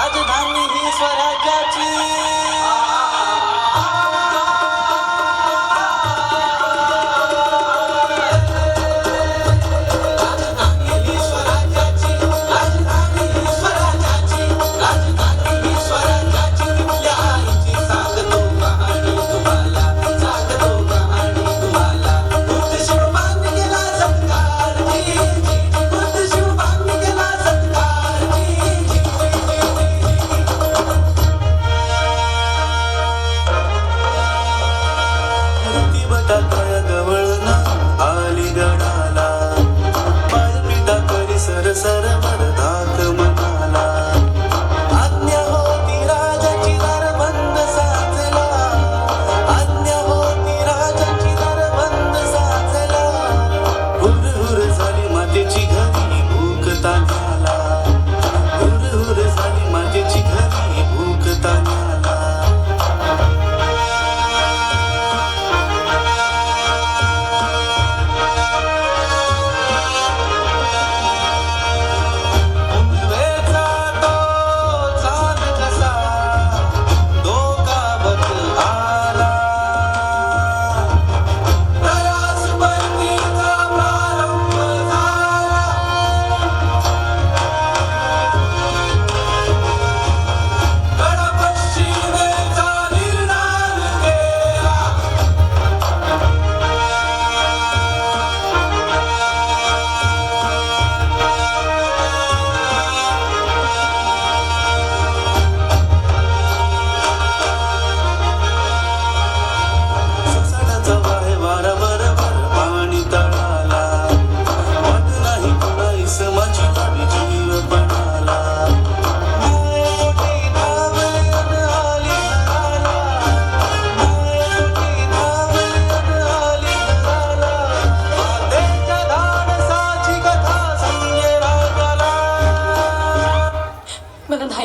राजधानी ही स्वराज्याची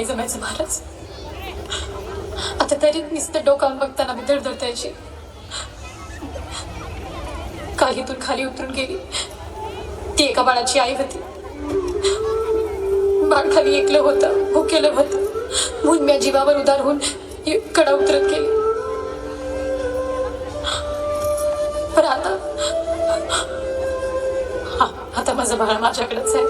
नाही जमायचं महाराज. आता तरी नुसतं डोकावून बघताना मी धडधडत यायची. कालीतून खाली उतरून गेली ती एका बाळाची आई होती. बाळ खाली एकलं होतं, भुकेलं होतं म्हणून मी जीवावर उदार होऊन कडा उतरत गेली. पण आता माझं बाळ माझ्याकडेच आहे.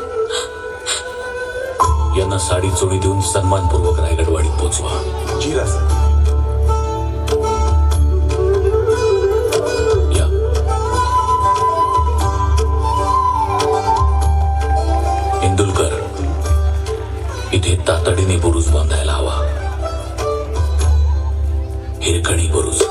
यांना साडी चोळी देऊन सन्मानपूर्वक रायगडवाडीत पोचवा. या. इंदुलकर, इथे तातडीने बुरुज बांधायला हवा. हिरकणी बुरुज.